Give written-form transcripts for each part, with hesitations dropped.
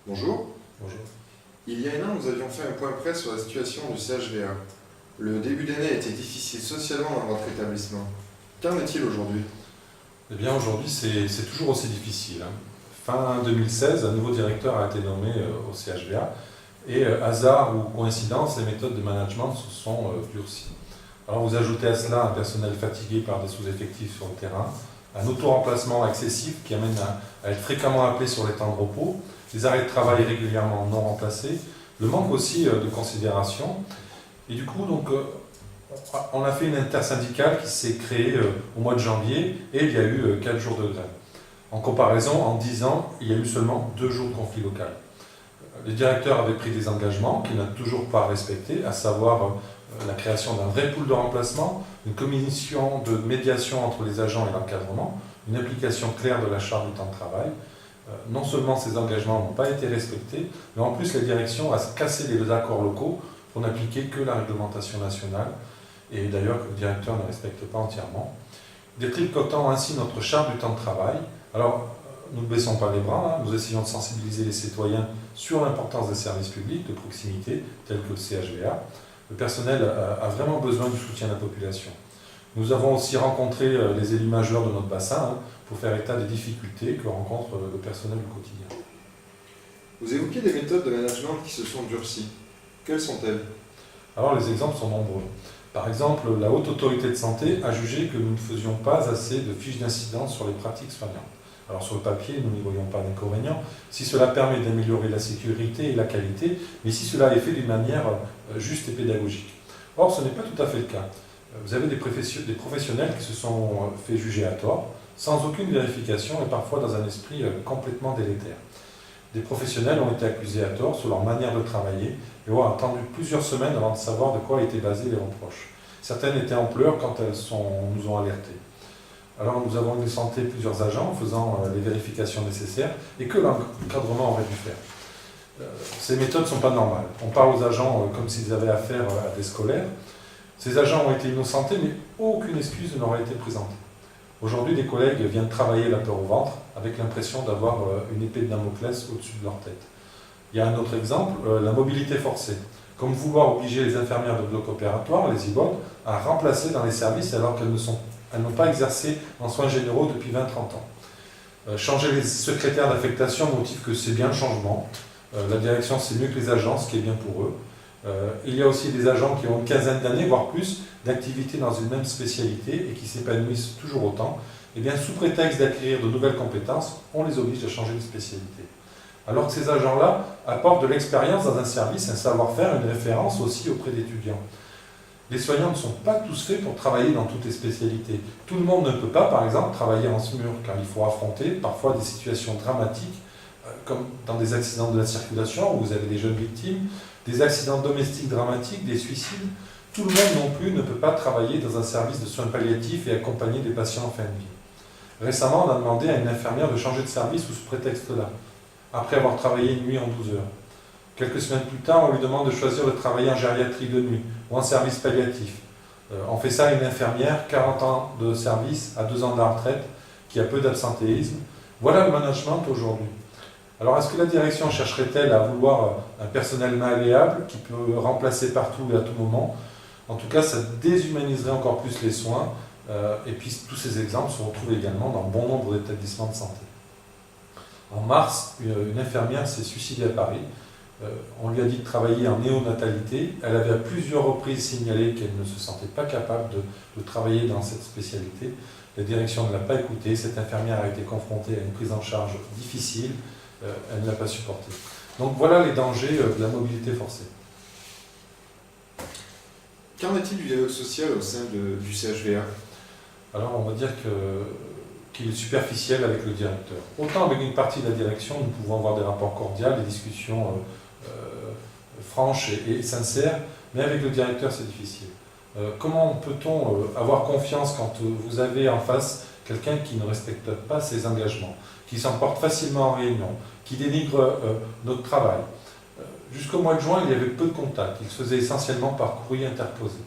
Bonjour. Bonjour. Il y a un an, nous avions fait un point presse sur la situation du CHVA. Le début d'année a été difficile socialement dans votre établissement. Qu'en est-il aujourd'hui? Eh bien aujourd'hui c'est toujours aussi difficile. Fin 2016, un nouveau directeur a été nommé au CHVA et hasard ou coïncidence, les méthodes de management se sont durcies. Alors vous ajoutez à cela un personnel fatigué par des sous-effectifs sur le terrain, un auto-remplacement excessif qui amène à être fréquemment appelé sur les temps de repos, des arrêts de travail régulièrement non remplacés, le manque aussi de considération. Et du coup, donc, on a fait une intersyndicale qui s'est créée au mois de janvier et il y a eu 4 jours de grève. En comparaison, en 10 ans, il y a eu seulement 2 jours de conflit local. Le directeur avait pris des engagements qu'il n'a toujours pas respectés, à savoir la création d'un vrai pool de remplacement, une commission de médiation entre les agents et l'encadrement, une application claire de la charte du temps de travail. Non seulement ces engagements n'ont pas été respectés, mais en plus la direction a cassé les accords locaux pour n'appliquer que la réglementation nationale, et d'ailleurs que le directeur ne respecte pas entièrement, détricotant ainsi notre charte du temps de travail. Alors, nous ne baissons pas les bras, nous essayons de sensibiliser les citoyens sur l'importance des services publics de proximité, tels que le CHVA. Le personnel a vraiment besoin du soutien de la population. Nous avons aussi rencontré les élus majeurs de notre bassin pour faire état des difficultés que rencontre le personnel du quotidien. Vous évoquez des méthodes de management qui se sont durcies. Quelles sont-elles? Alors les exemples sont nombreux. Par exemple, la Haute Autorité de Santé a jugé que nous ne faisions pas assez de fiches d'incidence sur les pratiques soignantes. Alors sur le papier, nous n'y voyons pas d'inconvénient, si cela permet d'améliorer la sécurité et la qualité, mais si cela est fait d'une manière juste et pédagogique. Or, ce n'est pas tout à fait le cas. Vous avez des professionnels qui se sont fait juger à tort, sans aucune vérification et parfois dans un esprit complètement délétère. Des professionnels ont été accusés à tort sur leur manière de travailler et ont attendu plusieurs semaines avant de savoir de quoi étaient basés les reproches. Certaines étaient en pleurs quand elles nous ont alertés. Alors nous avons innocenté plusieurs agents en faisant les vérifications nécessaires et que l'encadrement aurait dû faire. Ces méthodes ne sont pas normales. On parle aux agents comme s'ils avaient affaire à des scolaires. Ces agents ont été innocentés, mais aucune excuse ne leur a été présentée. Aujourd'hui, des collègues viennent travailler la peur au ventre avec l'impression d'avoir une épée de Damoclès au-dessus de leur tête. Il y a un autre exemple, la mobilité forcée. Comme vouloir obliger les infirmières de bloc opératoire, les IBOD, à remplacer dans les services alors qu'elles n'ont pas exercé en soins généraux depuis 20-30 ans. Changer les secrétaires d'affectation motive que c'est bien le changement. La direction c'est mieux que les agents, ce qui est bien pour eux. Il y a aussi des agents qui ont une quinzaine d'années, voire plus, d'activité dans une même spécialité et qui s'épanouissent toujours autant. Et bien, sous prétexte d'acquérir de nouvelles compétences, on les oblige à changer de spécialité. Alors que ces agents-là apportent de l'expérience dans un service, un savoir-faire, une référence aussi auprès d'étudiants. Les soignants ne sont pas tous faits pour travailler dans toutes les spécialités. Tout le monde ne peut pas, par exemple, travailler en SMUR, car il faut affronter parfois des situations dramatiques, comme dans des accidents de la circulation, où vous avez des jeunes victimes, des accidents domestiques dramatiques, des suicides. Tout le monde non plus ne peut pas travailler dans un service de soins palliatifs et accompagner des patients en fin de vie. Récemment, on a demandé à une infirmière de changer de service sous ce prétexte-là, après avoir travaillé une nuit en 12 heures. Quelques semaines plus tard, on lui demande de choisir de travailler en gériatrie de nuit ou en service palliatif. On fait ça à une infirmière, 40 ans de service, à 2 ans de la retraite, qui a peu d'absentéisme. Voilà le management aujourd'hui. Alors, est-ce que la direction chercherait-elle à vouloir un personnel malléable qui peut remplacer partout et à tout moment? En tout cas, ça déshumaniserait encore plus les soins. Et puis, tous ces exemples se retrouvent également dans bon nombre d'établissements de santé. En mars, une infirmière s'est suicidée à Paris. On lui a dit de travailler en néonatalité. Elle avait à plusieurs reprises signalé qu'elle ne se sentait pas capable de travailler dans cette spécialité. La direction ne l'a pas écoutée. Cette infirmière a été confrontée à une prise en charge difficile. Elle ne l'a pas supporté. Donc voilà les dangers de la mobilité forcée. Qu'en est-il du dialogue social au sein du CHVA? Alors on va dire qu'il est superficiel avec le directeur. Autant avec une partie de la direction, nous pouvons avoir des rapports cordiaux, des discussions franches et sincères, mais avec le directeur c'est difficile. Comment peut-on avoir confiance quand vous avez en face quelqu'un qui ne respecte pas ses engagements, qui s'emporte facilement en réunion, qui dénigre notre travail? Jusqu'au mois de juin, il y avait peu de contacts. Il se faisait essentiellement par courrier interposé.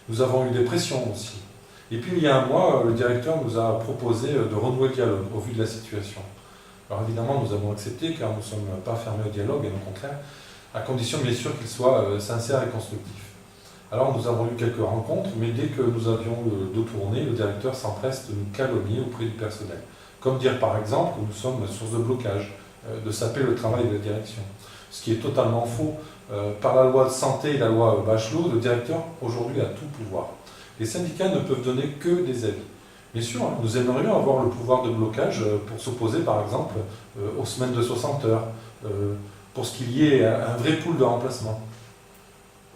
Nous avons eu des pressions aussi. Et puis, il y a un mois, le directeur nous a proposé de renouer le dialogue au vu de la situation. Alors évidemment, nous avons accepté car nous ne sommes pas fermés au dialogue, et au contraire, à condition bien sûr qu'il soit sincère et constructif. Alors nous avons eu quelques rencontres, mais dès que nous avions le dos tourné, le directeur s'empresse de nous calomnier auprès du personnel. Comme dire par exemple que nous sommes source de blocage, de saper le travail de la direction. Ce qui est totalement faux. Par la loi de santé et la loi Bachelot, le directeur aujourd'hui a tout pouvoir. Les syndicats ne peuvent donner que des avis. Bien sûr, nous aimerions avoir le pouvoir de blocage pour s'opposer par exemple aux semaines de 60 heures, pour ce qu'il y ait un vrai pool de remplacement.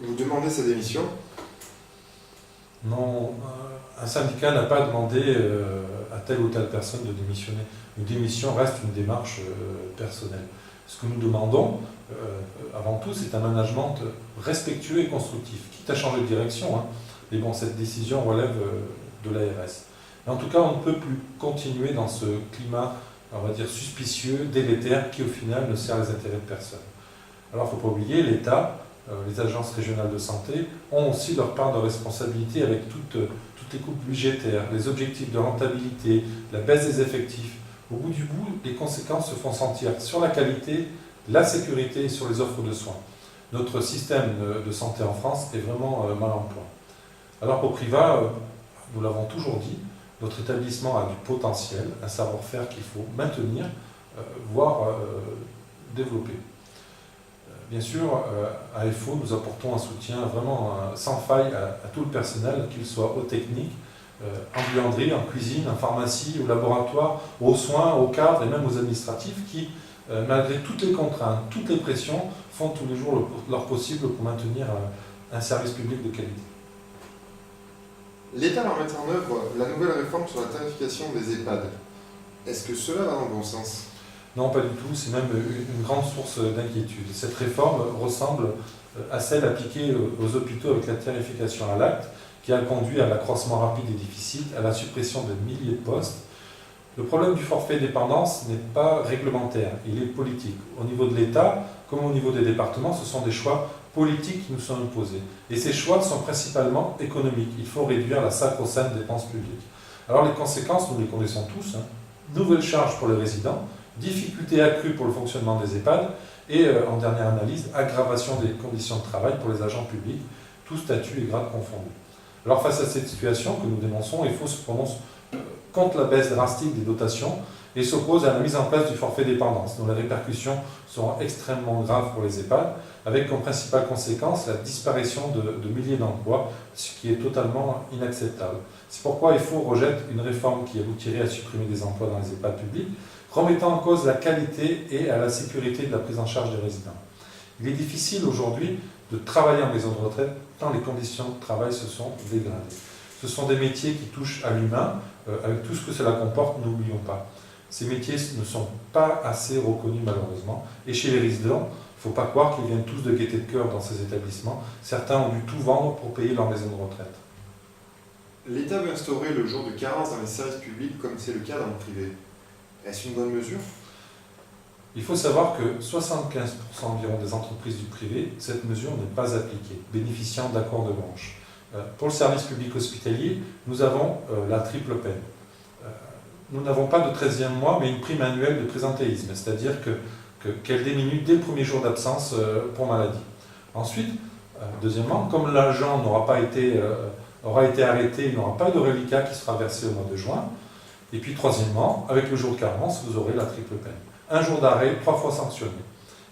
Vous demandez sa démission? Non, un syndicat n'a pas demandé à telle ou telle personne de démissionner. Une démission reste une démarche personnelle. Ce que nous demandons, avant tout, c'est un management respectueux et constructif, quitte à changer de direction. Hein. Mais bon, cette décision relève de l'ARS. En tout cas, on ne peut plus continuer dans ce climat, on va dire, suspicieux, délétère, qui au final ne sert les intérêts de personne. Alors, il ne faut pas oublier, l'État, les agences régionales de santé ont aussi leur part de responsabilité avec toutes les coupes budgétaires, les objectifs de rentabilité, la baisse des effectifs. Au bout du bout, les conséquences se font sentir sur la qualité, la sécurité et sur les offres de soins. Notre système de santé en France est vraiment mal en point. Alors pour Priva, nous l'avons toujours dit, notre établissement a du potentiel, un savoir-faire qu'il faut maintenir, voire développer. Bien sûr, à FO, nous apportons un soutien vraiment sans faille à tout le personnel, qu'il soit aux techniques, en buanderie, en cuisine, en pharmacie, au laboratoire, aux soins, aux cadres et même aux administratifs qui, malgré toutes les contraintes, toutes les pressions, font tous les jours leur possible pour maintenir un service public de qualité. L'État va mettre en œuvre la nouvelle réforme sur la tarification des EHPAD. Est-ce que cela va dans le bon sens? Non, pas du tout, c'est même une grande source d'inquiétude. Cette réforme ressemble à celle appliquée aux hôpitaux avec la tarification à l'acte, qui a conduit à l'accroissement rapide des déficits, à la suppression de milliers de postes. Le problème du forfait dépendance n'est pas réglementaire, il est politique. Au niveau de l'État, comme au niveau des départements, ce sont des choix politiques qui nous sont imposés. Et ces choix sont principalement économiques. Il faut réduire la sacro-sainte dépense publique. Alors les conséquences, nous les connaissons tous. Nouvelles charges pour les résidents, difficultés accrues pour le fonctionnement des EHPAD et, en dernière analyse, aggravation des conditions de travail pour les agents publics, tous statuts et grades confondus. Alors face à cette situation que nous dénonçons, il faut se prononcer contre la baisse drastique des dotations et s'oppose à la mise en place du forfait dépendance, dont les répercussions seront extrêmement graves pour les EHPAD, avec comme principale conséquence la disparition de milliers d'emplois, ce qui est totalement inacceptable. C'est pourquoi FO rejette une réforme qui aboutirait à supprimer des emplois dans les EHPAD publics, remettant en cause la qualité et à la sécurité de la prise en charge des résidents. Il est difficile aujourd'hui de travailler en maison de retraite tant les conditions de travail se sont dégradées. Ce sont des métiers qui touchent à l'humain, avec tout ce que cela comporte, n'oublions pas. Ces métiers ne sont pas assez reconnus malheureusement, et chez les résidents, il ne faut pas croire qu'ils viennent tous de gaieté de cœur dans ces établissements. Certains ont dû tout vendre pour payer leur maison de retraite. L'État veut instaurer le jour de carence dans les services publics comme c'est le cas dans le privé. Est-ce une bonne mesure? Il faut savoir que 75% environ des entreprises du privé, cette mesure n'est pas appliquée, bénéficiant d'accords de branche. Pour le service public hospitalier, nous avons la triple peine. Nous n'avons pas de 13e mois, mais une prime annuelle de présentéisme, c'est-à-dire qu'elle diminue dès le premier jour d'absence pour maladie. Ensuite, deuxièmement, comme l'agent aura été arrêté, il n'aura pas de reliquat qui sera versé au mois de juin. Et puis troisièmement, avec le jour de carence, vous aurez la triple peine. Un jour d'arrêt, 3 fois sanctionné.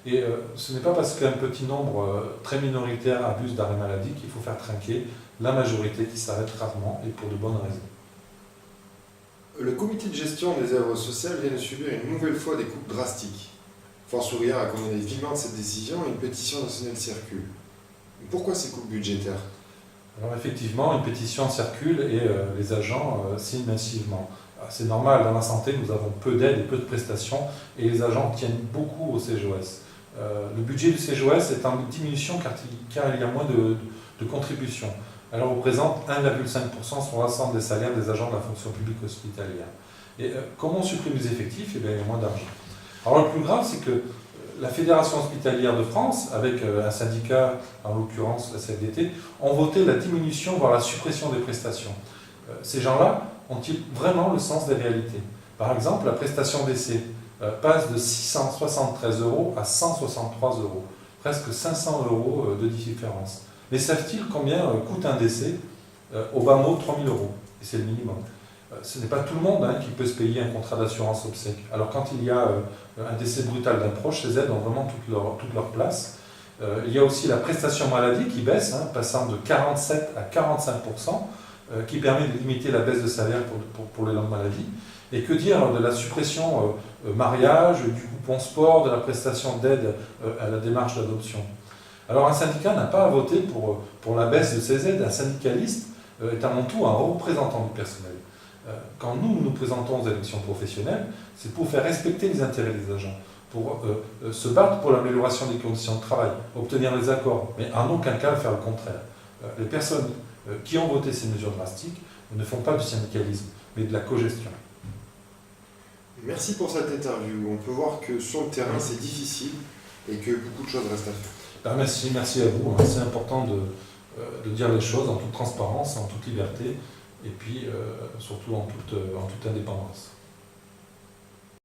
Et ce n'est pas parce qu'un petit nombre très minoritaire abuse d'arrêt maladie qu'il faut faire trinquer la majorité qui s'arrête rarement et pour de bonnes raisons. Le comité de gestion des œuvres sociales vient de subir une nouvelle fois des coupes drastiques. Force ouvrière a condamné vivement cette décision et une pétition nationale circule. Pourquoi ces coupes budgétaires? Alors effectivement, une pétition circule et les agents signent massivement. C'est normal, dans la santé, nous avons peu d'aides et peu de prestations et les agents tiennent beaucoup au CGOS. Le budget du CGOS est en diminution car il y a moins de contributions. Elle représente 1,5% sur l'ensemble des salaires des agents de la fonction publique hospitalière. Et comment on supprime les effectifs? Eh bien, il y a moins d'argent. Alors le plus grave, c'est que la Fédération hospitalière de France, avec un syndicat, en l'occurrence la CFDT, ont voté la diminution, voire la suppression des prestations. Ces gens-là ont-ils vraiment le sens des réalités? Par exemple, la prestation d'essai. passe de 673 € à 163 €, presque 500 € de différence. Mais savent-ils combien coûte un décès? Au bas mot, 3 000 €, et c'est le minimum. Ce n'est pas tout le monde qui peut se payer un contrat d'assurance obsèque. Alors quand il y a un décès brutal d'un proche, ces aides ont vraiment toute leur place. Il y a aussi la prestation maladie qui baisse, passant de 47 à 45%, qui permet de limiter la baisse de salaire pour les longues maladies. Et que dire de la suppression mariage, du coupon sport, de la prestation d'aide à la démarche d'adoption? Alors un syndicat n'a pas à voter pour la baisse de ces aides. Un syndicaliste est avant tout un représentant du personnel. Quand nous nous présentons aux élections professionnelles, c'est pour faire respecter les intérêts des agents, pour se battre pour l'amélioration des conditions de travail, obtenir des accords, mais en aucun cas faire le contraire. Les personnes qui ont voté ces mesures drastiques ne font pas du syndicalisme, mais de la cogestion. Merci pour cette interview. On peut voir que sur le terrain, c'est difficile et que beaucoup de choses restent à faire. Merci à vous. C'est important de dire les choses en toute transparence, en toute liberté, et puis surtout en toute indépendance.